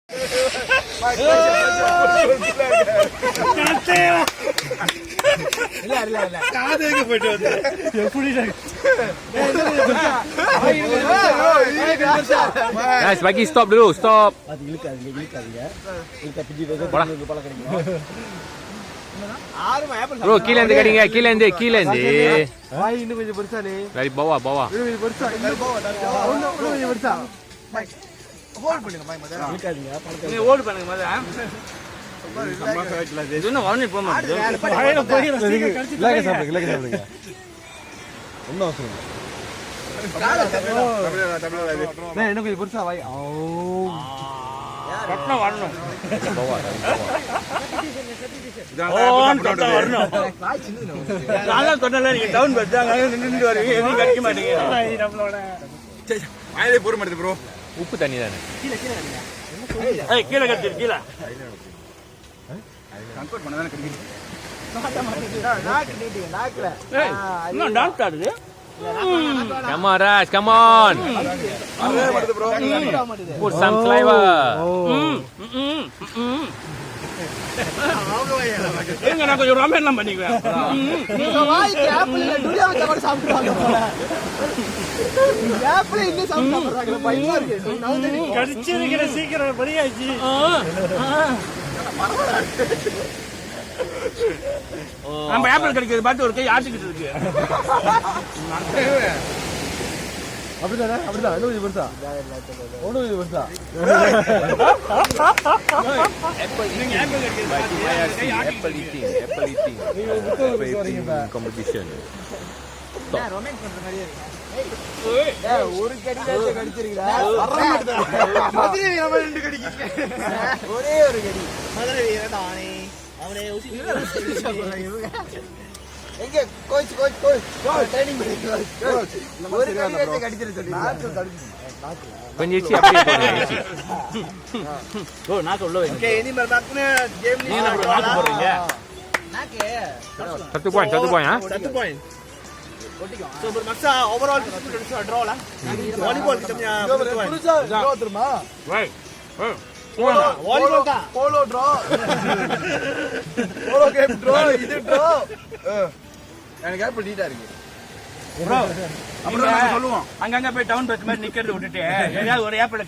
Guys, bagi stop dulu, stop. Bro, kila nanti kadang kila nanti. Ini punya besar ni. Dari bawah. Ini besar. Ini bawah. Ini punya besar. Hold பண்ணுங்க பாய் மதா. நீ hold பண்ணுங்க மதா. இது என்ன வாணி போமா. வாயில போய் லேக சாப்பிடுங்க. என்ன அவசரம்? நான் என்ன கொஞ்சம் பெருசா வாய். கட்டணம் வரணும். வரணும். நான் சொன்னல நீங்க டவுன் வச்சாங்க நின்னு வரீங்க எதுவும் கடிக்க மாட்டீங்க. நம்மளோட வாயிலே போற மாட்டேது ப்ரோ. உப்பு தண்ணி தானே. கீழே கட்டிரு கீழே. கன்ஃபர்ட் பண்ண தானே கடிக்குது. நாக்கு நீட்டிங்க நாக்குல. என்ன டான்ஸ் ஆடுது? Come on, Raj, come on. Put some flavor. எங்க நான் கொஞ்சம் ரமேன்லாம் பண்ணிக்குவேன். நீங்க வாய்க்கு ஆப்பிள் இல்ல டுரியா வச்சா கூட சாப்பிடுவாங்க போல. ஆப்பிள் இன்னும் சாப்பிடுறாங்க பயமா இருக்கு. கடிச்சிருக்கிற சீக்கிரம் பரியாச்சி. நம்ம ஆப்பிள் கடிக்கிறது பார்த்து ஒரு கை ஆட்டிக்கிட்டு இருக்கு. அப்படிதானே அப்படிதான் ஒண்ணு பெருசா ஒண்ணு பெருசா Apple eating competition. ரொமான்ஸ் பண்ற மாதிரியே இருக்கு. ஒரு கடியில கடிச்சிருக்கீங்களா? மதுரை வீரன் ரெண்டு கடிக்கு. ஒரே ஒரு கடி. மதுரை வீரன் தானே. அவனே எங்க கோச் ட்ரைனிங் பண்ணிட்டு கோச் ஒரு கடியில கடிச்சிரு சொல்லி நாக்கு கடிச்சு கொஞ்சம் இச்சி அப்படியே போடுங்க. ஓ நாக்கு உள்ள வைங்க. ஓகே இனிமே நாக்குனே கேம் நீ நாக்கு போடுறீங்க. நாக்கு 1 point 1 point. So bermaksa overall kita draw lah. Volleyball kita punya draw terima. Right. Volleyball ka? Polo draw. Polo game draw. Ini draw. எனக்கு ஆப்பிள் நீட்டா இருக்கு. ப்ரோ அப்புறம் நாங்க சொல்லுவோம். அங்கங்க போய் டவுன் பஸ் மாதிரி நிக்கிறது விட்டுட்டு ஏதாவது ஒரு ஆப்பிள்